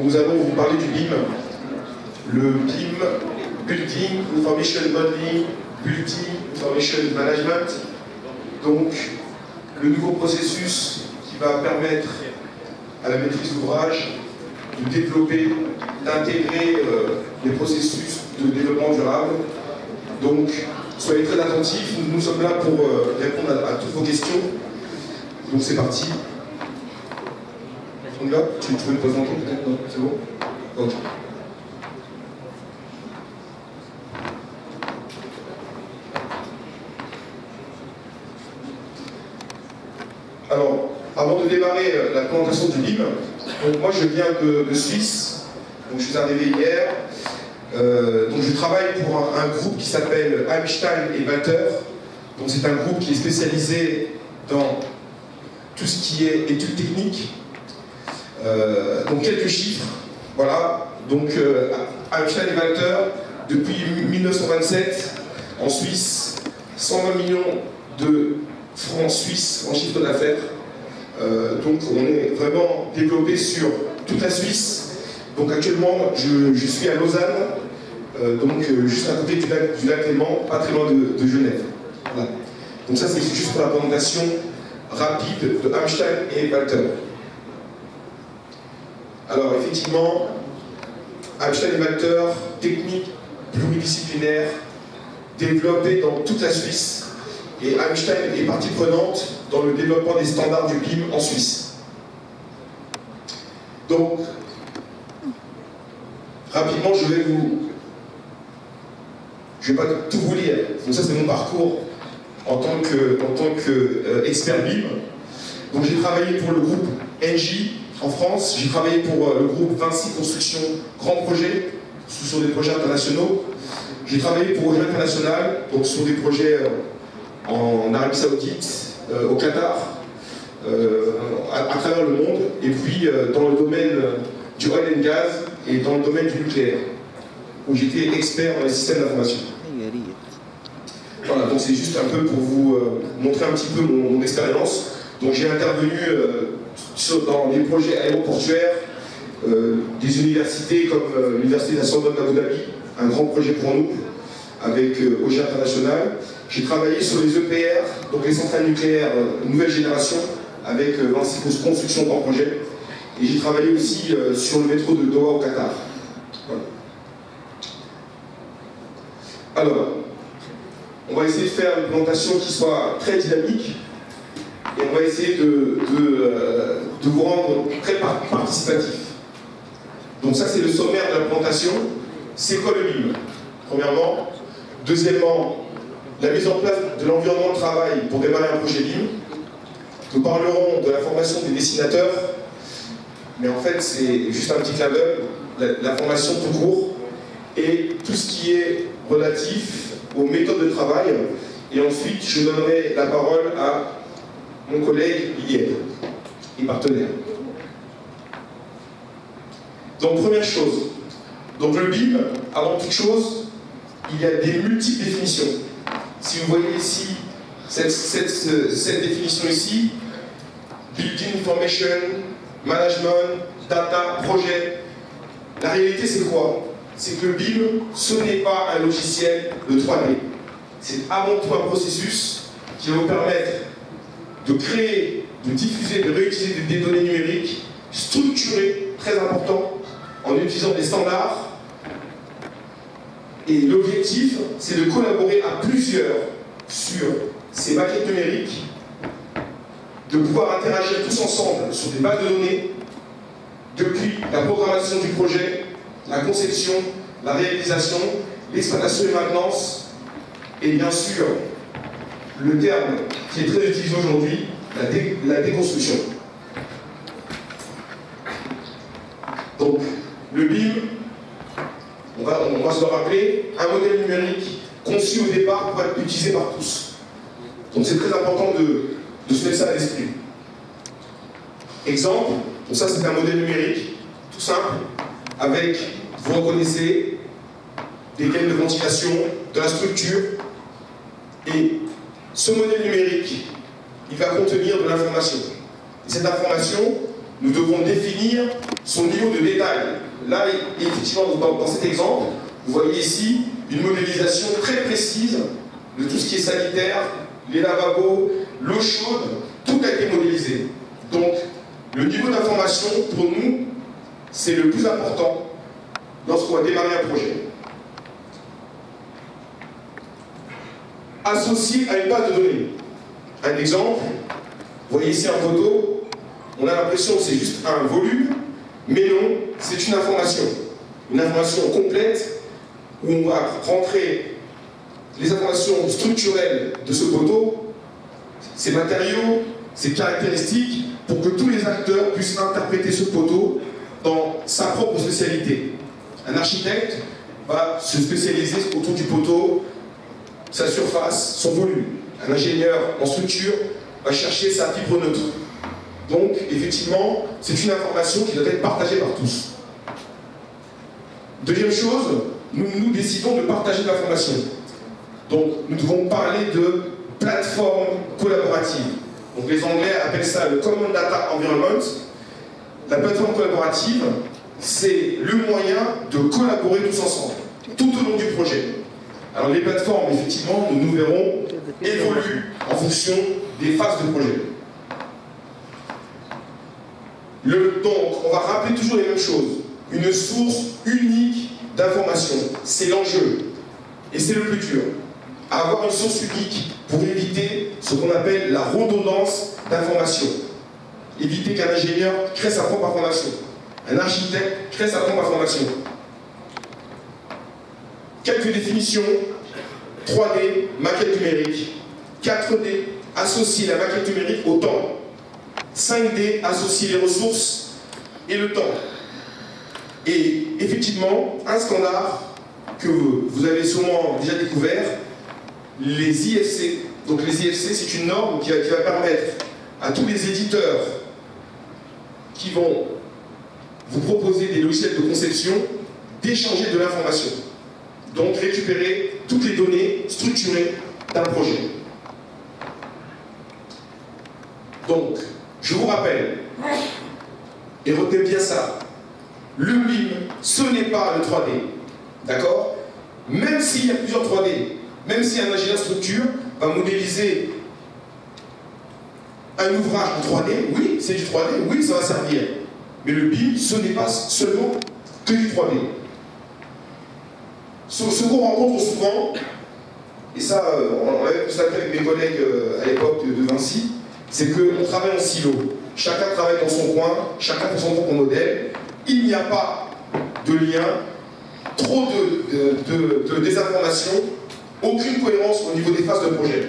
Nous allons vous parler du BIM. Le BIM, Building Information Modeling, Building Information Management. Donc, le nouveau processus qui va permettre à la maîtrise d'ouvrage de développer, d'intégrer les processus de développement durable. Donc, soyez très attentifs, nous sommes là pour répondre à toutes vos questions. Donc c'est parti. On y va ? Tu veux me présenter peut-être ? Non, c'est bon ? Ok. Alors, avant de démarrer la présentation du BIM, donc moi je viens de Suisse, donc je suis arrivé hier. Donc je travaille pour un groupe qui s'appelle Einstein et Walter. Donc c'est un groupe qui est spécialisé dans tout ce qui est études techniques. Donc quelques chiffres. Voilà. Donc Einstein et Walter, depuis 1927, en Suisse, 120 millions de francs suisses en chiffre d'affaires. Donc on est vraiment développé sur toute la Suisse. Donc actuellement, je suis à Lausanne, juste à côté du lac Léman, pas très loin de Genève. Voilà. Donc ça, c'est juste pour la présentation rapide de Einstein et Walter. Alors effectivement, Einstein et Walter, technique pluridisciplinaire, développée dans toute la Suisse, et Einstein est partie prenante dans le développement des standards du BIM en Suisse. Donc, rapidement, je vais pas tout vous lire. Donc ça, c'est mon parcours en tant qu'expert BIM. Donc j'ai travaillé pour le groupe Engie en France. J'ai travaillé pour le groupe Vinci Construction Grand Projet, sur des projets internationaux. J'ai travaillé pour Projet International, donc sur des projets en Arabie Saoudite, au Qatar, à travers le monde, et puis dans le domaine du oil and gas et dans le domaine du nucléaire, où j'étais expert dans les systèmes d'information. Voilà, donc c'est juste un peu pour vous montrer un petit peu mon expérience. Donc j'ai intervenu dans des projets aéroportuaires, des universités comme l'université de la Sorbonne d'Abu Dhabi, un grand projet pour nous, avec OG International. J'ai travaillé sur les EPR, donc les centrales nucléaires nouvelle génération, avec Vinci Construction Grand Projet. Et j'ai travaillé aussi sur le métro de Doha au Qatar. Voilà. Alors, on va essayer de faire une présentation qui soit très dynamique et on va essayer de vous rendre très participatif. Donc ça, c'est le sommaire de la présentation. C'est quoi le BIM ? Premièrement. Deuxièmement, la mise en place de l'environnement de travail pour démarrer un projet BIM. Nous parlerons de la formation des dessinateurs, mais en fait, c'est juste un petit clin d'œil, la formation tout court, et tout ce qui est relatif aux méthodes de travail. Et ensuite, je donnerai la parole à mon collègue Lied et partenaire. Donc, première chose, donc le BIM, avant toute chose, il y a des multiples définitions. Si vous voyez ici, cette définition ici, Building Information, Management, Data, Projet, la réalité c'est quoi ? C'est que le BIM, ce n'est pas un logiciel de 3D. C'est avant tout un processus qui va vous permettre de créer, de diffuser, de réutiliser des données numériques structurées, très important, en utilisant des standards. Et l'objectif, c'est de collaborer à plusieurs sur ces maquettes numériques, de pouvoir interagir tous ensemble sur des bases de données, depuis la programmation du projet, la conception, la réalisation, l'exploitation et maintenance, et bien sûr, le terme qui est très utilisé aujourd'hui, la déconstruction. Donc, le BIM, on va se le rappeler, un modèle numérique conçu au départ pour être utilisé par tous. Donc c'est très important de se mettre ça à l'esprit. Exemple, donc ça c'est un modèle numérique, tout simple, avec, vous reconnaissez, des gaines de ventilation, de la structure, et ce modèle numérique, il va contenir de l'information. Et cette information, nous devons définir son niveau de détail. Là, effectivement, dans cet exemple, vous voyez ici une modélisation très précise de tout ce qui est sanitaire, les lavabos, l'eau chaude, tout a été modélisé. Donc, le niveau d'information, pour nous, c'est le plus important lorsqu'on va démarrer un projet. Associé à une base de données. Un exemple, vous voyez ici en photo, on a l'impression que c'est juste un volume, mais non, c'est une information. Une information complète où on va rentrer les informations structurelles de ce poteau, ses matériaux, ses caractéristiques, pour que tous les acteurs puissent interpréter ce poteau dans sa propre spécialité. Un architecte va se spécialiser autour du poteau, sa surface, son volume. Un ingénieur en structure va chercher sa fibre neutre. Donc, effectivement, c'est une information qui doit être partagée par tous. Deuxième chose, nous décidons de partager l'information. Donc, nous devons parler de plateforme collaborative. Donc, les Anglais appellent ça le Common Data Environment. La plateforme collaborative, c'est le moyen de collaborer tous ensemble, tout au long du projet. Alors, les plateformes, effectivement, nous verrons, évoluent en fonction des phases de projet. Donc, on va rappeler toujours les mêmes choses. Une source unique d'information, c'est l'enjeu. Et c'est le plus dur. Avoir une source unique pour éviter ce qu'on appelle la redondance d'information. Éviter qu'un ingénieur crée sa propre information. Un architecte crée sa propre information. Quelques définitions. 3D, maquette numérique. 4D, associer la maquette numérique au temps. 5D, associer les ressources et le temps. Et effectivement, un standard que vous avez sûrement déjà découvert, les IFC. Donc les IFC, c'est une norme qui va permettre à tous les éditeurs qui vont vous proposer des logiciels de conception d'échanger de l'information. Donc récupérer toutes les données structurées d'un projet. Donc, je vous rappelle, et retenez bien ça, le BIM, ce n'est pas le 3D. D'accord? Même s'il y a plusieurs 3D, même si un ingénieur structure va modéliser un ouvrage en 3D, oui, c'est du 3D, oui, ça va servir. Mais le BIM, ce n'est pas seulement que du 3D. Ce qu'on rencontre souvent, et ça, on avait constaté avec mes collègues à l'époque de Vinci, c'est qu'on travaille en silo. Chacun travaille dans son coin, chacun fait son propre modèle. Il n'y a pas de lien, trop de désinformation, aucune cohérence au niveau des phases de projet.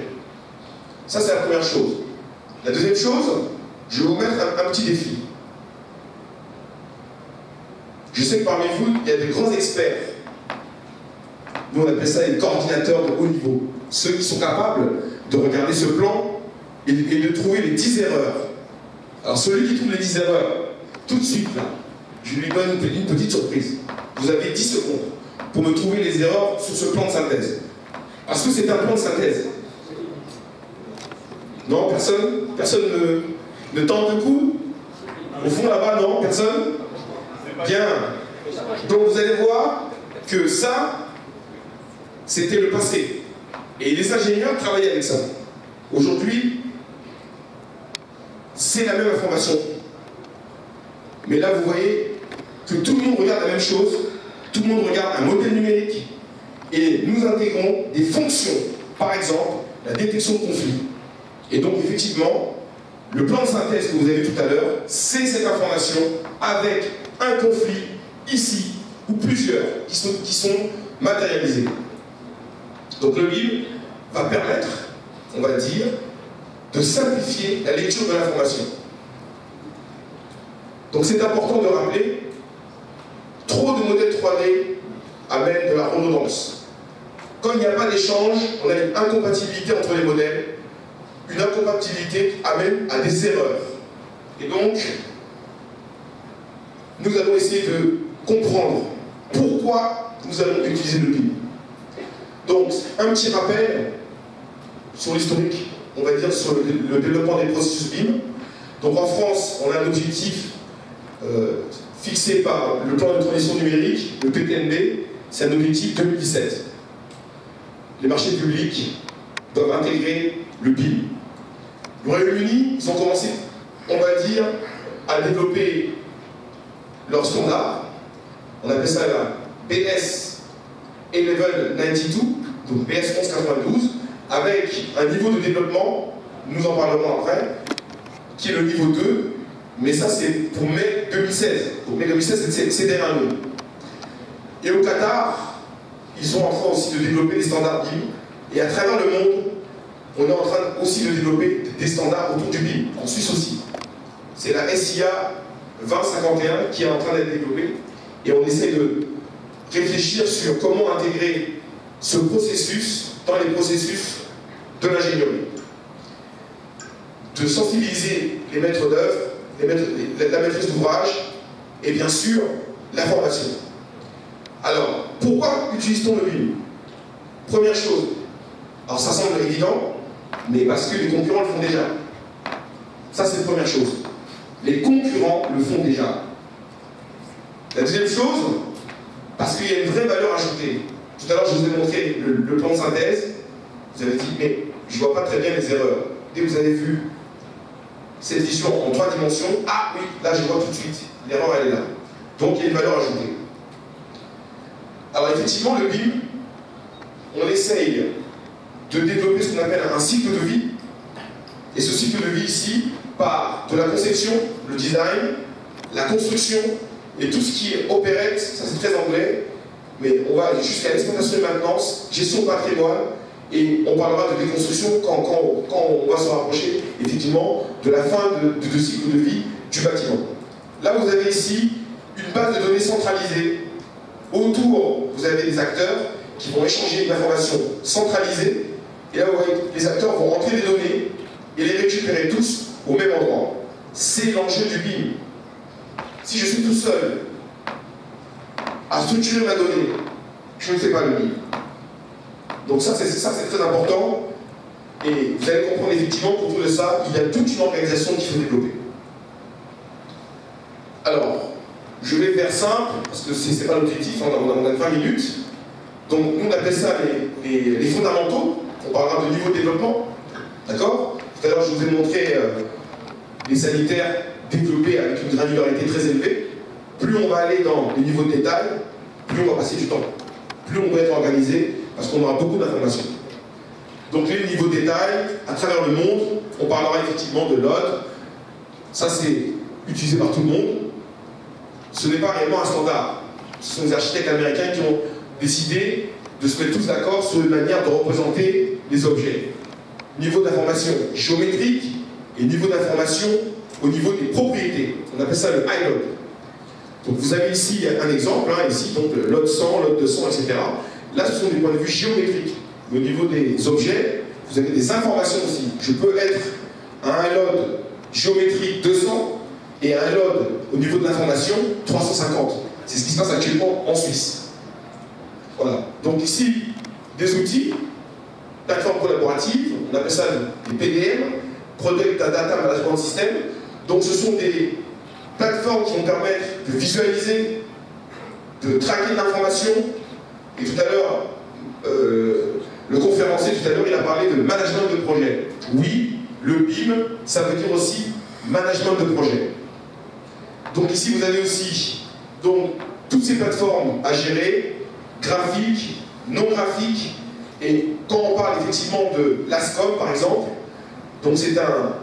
Ça, c'est la première chose. La deuxième chose, je vais vous mettre un petit défi. Je sais que parmi vous, il y a des grands experts. Nous, on appelle ça les coordinateurs de haut niveau. Ceux qui sont capables de regarder ce plan et de trouver les 10 erreurs. Alors, celui qui trouve les 10 erreurs, tout de suite, là, je lui donne une petite surprise. Vous avez 10 secondes pour me trouver les erreurs sur ce plan de synthèse. Parce que c'est un plan de synthèse. Non, personne ne tente le coup? Au fond, là-bas, non, personne? Bien. Donc, vous allez voir que ça, c'était le passé. Et les ingénieurs travaillaient avec ça. Aujourd'hui, c'est la même information. Mais là, vous voyez que tout le monde regarde la même chose, tout le monde regarde un modèle numérique, et nous intégrons des fonctions. Par exemple, la détection de conflits. Et donc, effectivement, le plan de synthèse que vous avez vu tout à l'heure, c'est cette information avec un conflit ici, ou plusieurs, qui sont matérialisés. Donc le BIM va permettre, on va dire, de simplifier la lecture de l'information. Donc c'est important de rappeler, trop de modèles 3D amènent de la redondance. Quand il n'y a pas d'échange, on a une incompatibilité entre les modèles. Une incompatibilité amène à des erreurs. Et donc, nous allons essayer de comprendre pourquoi nous allons utiliser le BIM. Donc, un petit rappel sur l'historique, on va dire sur le développement des processus BIM. Donc en France, on a un objectif fixé par le plan de transition numérique, le PTNB, c'est un objectif 2017. Les marchés publics doivent intégrer le BIM. Le Royaume-Uni, ils ont commencé, on va dire, à développer leur standard. On appelle ça la BS 1192, donc BS 1192, avec un niveau de développement, nous en parlerons après, qui est le niveau 2, mais ça c'est pour mai 2016. Pour mai 2016, c'est derrière nous. Et au Qatar, ils sont en train aussi de développer des standards BIM, et à travers le monde, on est en train aussi de développer des standards autour du BIM, en Suisse aussi. C'est la SIA 2051 qui est en train d'être développée, et on essaie de réfléchir sur comment intégrer ce processus dans les processus de l'ingénierie. De sensibiliser les maîtres d'œuvre, la maîtrise d'ouvrage, et bien sûr, la formation. Alors, pourquoi utilise-t-on le BIM? Première chose, alors ça semble évident, mais parce que les concurrents le font déjà. Ça, c'est la première chose. Les concurrents le font déjà. La deuxième chose, parce qu'il y a une vraie valeur ajoutée. Tout à l'heure, je vous ai montré le plan de synthèse. Vous avez dit, mais je ne vois pas très bien les erreurs. Dès que vous avez vu cette vision en 3 dimensions, ah oui, là je vois tout de suite, l'erreur elle est là. Donc il y a une valeur ajoutée. Alors effectivement, le BIM, on essaye de développer ce qu'on appelle un cycle de vie. Et ce cycle de vie ici part de la conception, le design, la construction et tout ce qui est opérette, ça c'est très anglais, mais on va jusqu'à l'exploitation et maintenance, gestion de patrimoine, et on parlera de déconstruction quand on va se rapprocher effectivement de la fin de cycle de vie du bâtiment. Là vous avez ici une base de données centralisée. Autour, vous avez des acteurs qui vont échanger une information centralisée, et là vous voyez les acteurs vont rentrer des données et les récupérer tous au même endroit. C'est l'enjeu du BIM. Si je suis tout seul à structurer ma donnée, je ne fais pas le BIM. Donc ça c'est très important, et vous allez comprendre effectivement qu'autour de ça, il y a toute une organisation qu'il faut développer. Alors, je vais faire simple, parce que ce n'est pas l'objectif, on a 20 minutes. Donc nous on appelle ça les fondamentaux, on parlera de niveau de développement, d'accord? Tout à l'heure je vous ai montré les sanitaires développés avec une granularité très élevée. Plus on va aller dans les niveaux de détail, plus on va passer du temps. Plus on va être organisé, parce qu'on aura beaucoup d'informations. Donc les niveaux de détail, à travers le monde, on parlera effectivement de l'OD. Ça c'est utilisé par tout le monde. Ce n'est pas réellement un standard. Ce sont les architectes américains qui ont décidé de se mettre tous d'accord sur une manière de représenter les objets. Niveau d'information géométrique et niveau d'information au niveau des propriétés. On appelle ça le iLOD. Donc vous avez ici un exemple, ici donc le LOD 100, LOD 200, etc. Là ce sont des points de vue géométriques. Au niveau des objets, vous avez des informations aussi. Je peux être à un LOD géométrique 200 et à un LOD au niveau de l'information 350. C'est ce qui se passe actuellement en Suisse. Voilà. Donc ici, des outils, plateforme collaborative, on appelle ça des PDM, Product Data Management System. Donc ce sont des plateformes qui vont permettre de visualiser, de traquer l'information. Et tout à l'heure, le conférencier tout à l'heure, il a parlé de management de projet. Oui, le BIM, ça veut dire aussi management de projet. Donc ici, vous avez aussi donc, toutes ces plateformes à gérer, graphiques, non graphiques, et quand on parle effectivement de l'ASCOM par exemple, donc c'est un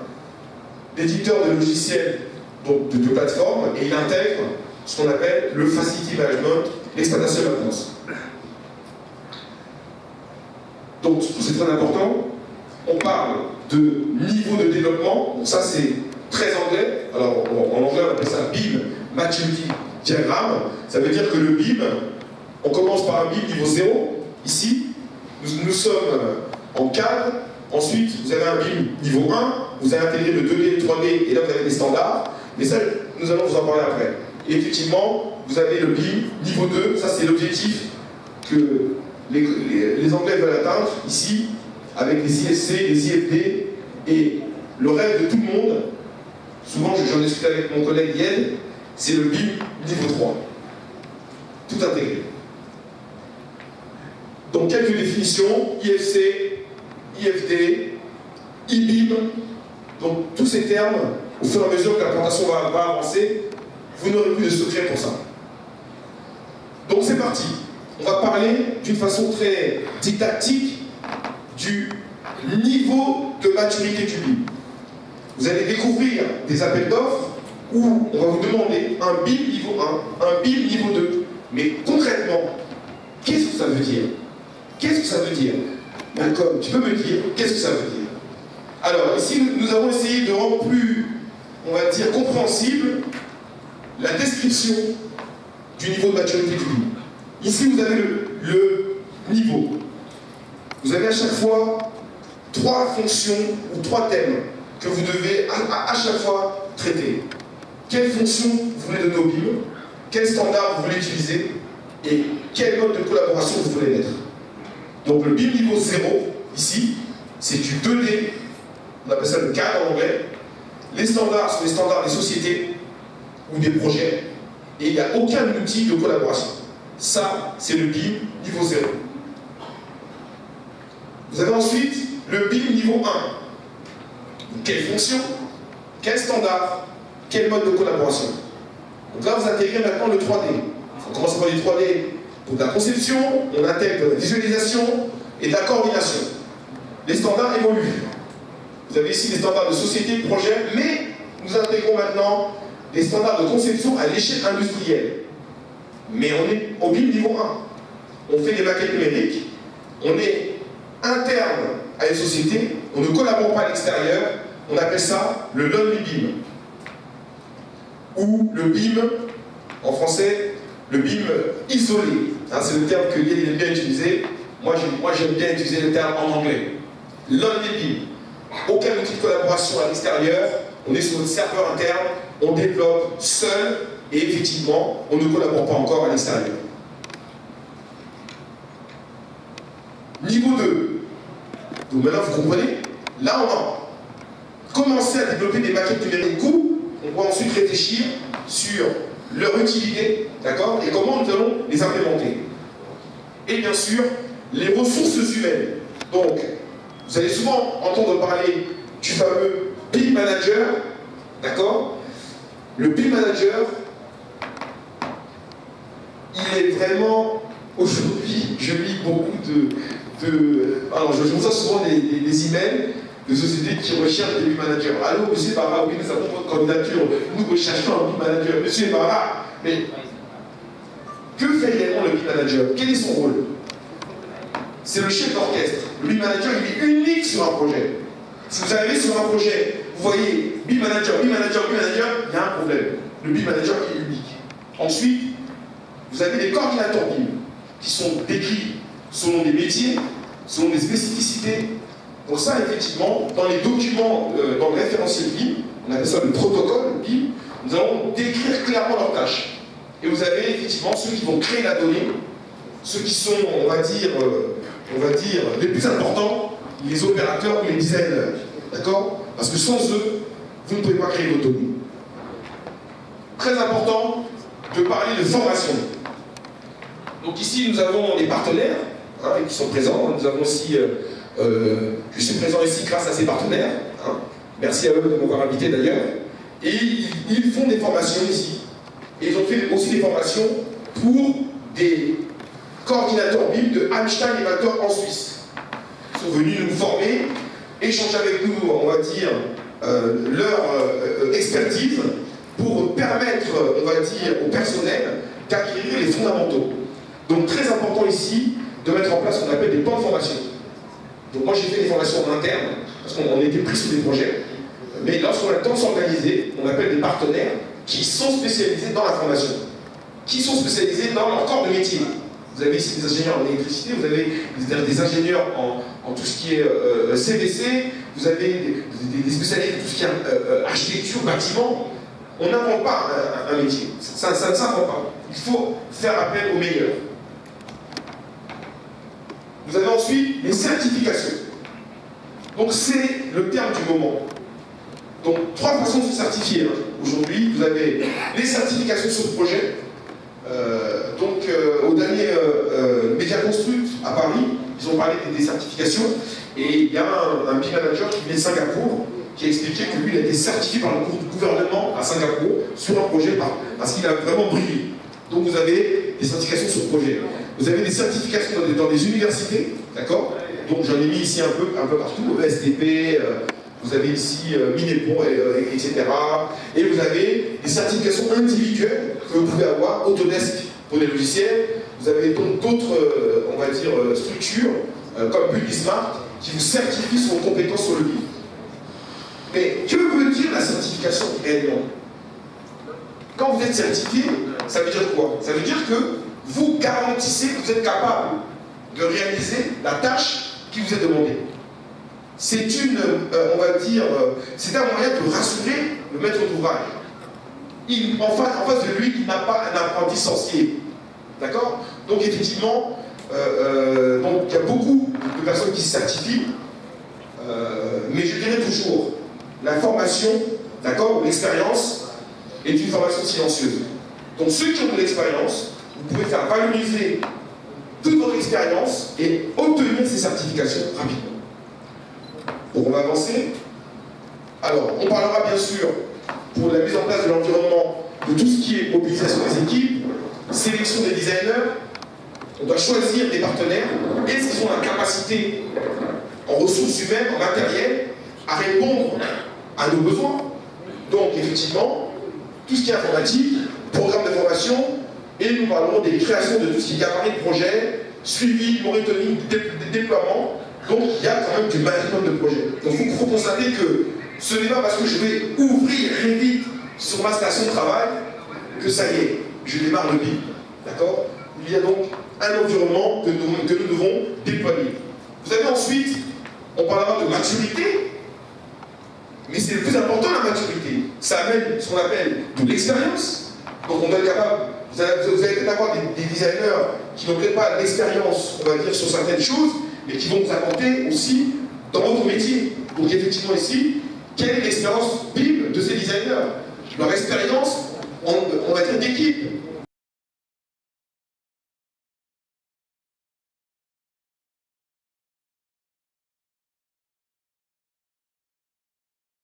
éditeur de logiciels donc de plateforme, et il intègre ce qu'on appelle le Facility Management, l'exploitation et maintenance. Donc c'est très important, on parle de niveau de développement, donc ça c'est très anglais, alors en anglais on appelle ça BIM, Maturity Diagram, ça veut dire que le BIM, on commence par un BIM niveau 0, ici, nous sommes en cadre, ensuite vous avez un BIM niveau 1, vous avez intégré le 2D, le 3D, et là vous avez des standards, mais ça nous allons vous en parler après. Et effectivement, vous avez le BIM niveau 2, ça c'est l'objectif que les Anglais veulent atteindre ici, avec les ISC, les IFD, et le rêve de tout le monde, souvent j'en discutais avec mon collègue Yen, c'est le BIM niveau 3. Tout intégré. Donc quelques définitions, IFC, IFD, IBIM, donc tous ces termes, au fur et à mesure que la présentation va avancer, vous n'aurez plus de secret pour ça. Donc c'est parti. On va parler d'une façon très didactique du niveau de maturité du BIM. Vous allez découvrir des appels d'offres où on va vous demander un BIM niveau 1, un BIM niveau 2. Mais concrètement, qu'est-ce que ça veut dire? Qu'est-ce que ça veut dire? Malcolm, tu peux me dire qu'est-ce que ça veut dire? Alors, ici, nous avons essayé de rendre plus, on va dire, compréhensible la description du niveau de maturité du BIM. Ici, vous avez le niveau. Vous avez à chaque fois 3 fonctions ou 3 thèmes que vous devez à chaque fois traiter. Quelle fonction vous voulez donner au BIM? Quel standard vous voulez utiliser? Et quel mode de collaboration vous voulez mettre? Donc le BIM niveau 0, ici, c'est du 2D, on appelle ça le cadre en anglais. Les standards sont les standards des sociétés ou des projets, et il n'y a aucun outil de collaboration. Ça, c'est le BIM niveau 0. Vous avez ensuite le BIM niveau 1. Quelle fonction? Quel standard? Quel mode de collaboration? Donc là, vous intégrez maintenant le 3D. On commence par les 3D pour de la conception, on intègre de la visualisation et de la coordination. Les standards évoluent. Vous avez ici les standards de société, de projet, mais nous intégrons maintenant les standards de conception à l'échelle industrielle. Mais on est au BIM niveau 1. On fait des maquettes numériques, on est interne à une société, on ne collabore pas à l'extérieur, on appelle ça le lonely BIM. Ou le BIM, en français, le BIM isolé. Hein, c'est le terme que Liel aime bien utiliser. Moi, j'aime bien utiliser le terme en anglais. Lonely BIM. Aucun outil de collaboration à l'extérieur, on est sur notre serveur interne, on développe seul, et effectivement, on ne collabore pas encore à l'extérieur. Niveau 2. Donc maintenant, vous comprenez, là, on a commencé à développer des maquettes numériques où on va ensuite réfléchir sur leur utilité, d'accord, et comment nous allons les implémenter. Et bien sûr, les ressources humaines. Donc, vous allez souvent entendre parler du fameux BIM Manager, d'accord. Le BIM Manager, il est vraiment, aujourd'hui, je lis beaucoup alors je reçois souvent des emails de sociétés qui recherchent des BIM managers. Allô, monsieur Barra, oui, nous avons votre candidature, nous recherchons un BIM manager. Monsieur Barra, mais que fait réellement le BIM manager? Quel est son rôle? C'est le chef d'orchestre. Le BIM manager, il est unique sur un projet. Si vous arrivez sur un projet, vous voyez BIM manager, BIM manager, BIM manager, il y a un problème. Le BIM manager est unique. Ensuite, vous avez les coordinateurs BIM qui sont décrits selon des métiers, selon des spécificités. Donc ça, effectivement, dans les documents, dans le référentiel BIM, on appelle ça le protocole BIM, nous allons décrire clairement leurs tâches. Et vous avez effectivement ceux qui vont créer la donnée, ceux qui sont, on va dire, les plus importants, les opérateurs ou les designers. D'accord? Parce que sans eux, vous ne pouvez pas créer vos données. Très important de parler de formation. Donc ici, nous avons des partenaires qui sont présents. Nous avons aussi, je suis présent ici grâce à ces partenaires. Hein. Merci à eux de m'avoir invité d'ailleurs. Et ils font des formations ici. Et ils ont fait aussi des formations pour des coordinateurs BIM de Einstein et Matter en Suisse. Ils sont venus nous former, échanger avec nous, on va dire, leur expertise pour permettre, on va dire, au personnel d'acquérir les fondamentaux. Donc très important ici de mettre en place ce qu'on appelle des plans de formation. Donc moi j'ai fait des formations en interne, parce qu'on était pris sur des projets, mais lorsqu'on a le temps de s'organiser, on appelle des partenaires qui sont spécialisés dans la formation, qui sont spécialisés dans leur corps de métier. Vous avez ici des ingénieurs en électricité, vous avez des ingénieurs en tout ce qui est CVC, vous avez des spécialistes de tout ce qui est architecture, bâtiment. On n'invente pas un métier, ça ne s'invente pas. Il faut faire appel aux meilleurs. Vous avez ensuite les certifications. Donc c'est le terme du moment. Donc, 3 façons de se certifier. Hein. Aujourd'hui, vous avez les certifications sur le projet. Au dernier Média Construct à Paris, ils ont parlé des certifications. Et il y a un big manager qui vient de Singapour qui a expliqué que lui, il a été certifié par le gouvernement à Singapour sur un projet parce qu'il a vraiment brillé. Donc, vous avez des certifications sur le projet. Vous avez des certifications dans des universités, d'accord? Donc, j'en ai mis ici un peu partout, ESTP. Vous avez ici Minepon, etc. Et vous avez des certifications individuelles que vous pouvez avoir, Autodesk pour les logiciels. Vous avez donc d'autres, on va dire, structures, comme Publismart, qui vous certifient sur vos compétences sur le livre. Mais que veut dire la certification réellement? Quand vous êtes certifié, ça veut dire quoi? Ça veut dire que vous garantissez que vous êtes capable de réaliser la tâche qui vous est demandée. C'est on va dire, c'est un moyen de rassurer le maître d'ouvrage. En face de lui, il n'a pas un apprenti sorcier. D'accord? Donc effectivement, il y a beaucoup de personnes qui se certifient, mais je dirais toujours, la formation, d'accord, ou l'expérience, est une formation silencieuse. Donc ceux qui ont de l'expérience, vous pouvez faire valoriser toute votre expérience et obtenir ces certifications rapidement. Donc on va avancer. Alors, on parlera bien sûr, pour la mise en place de l'environnement, de tout ce qui est mobilisation des équipes, sélection des designers. On doit choisir des partenaires. Est-ce qu'ils ont la capacité, en ressources humaines, en matériel, à répondre à nos besoins? Donc, effectivement, tout ce qui est informatique, programme de formation, et nous parlerons des créations de tout ce qui est gabarit de projet, suivi, monitoring, déploiement. Donc, il y a quand même du management de projet. Donc, il faut constater que ce n'est pas parce que je vais ouvrir très vite sur ma station de travail que ça y est, je démarre le BIM. D'accord? Il y a donc un environnement que nous devons déployer. Vous avez ensuite, on parlera de maturité, mais c'est le plus important, la maturité. Ça amène ce qu'on appelle de l'expérience. Donc, on doit être capable. Vous allez peut-être avoir des designers qui n'ont peut-être pas l'expérience, on va dire, sur certaines choses, mais qui vont vous apporter aussi dans votre métier. Donc effectivement ici, quelle est l'expérience BIM de ces designers? Leur expérience, on va dire, d'équipe.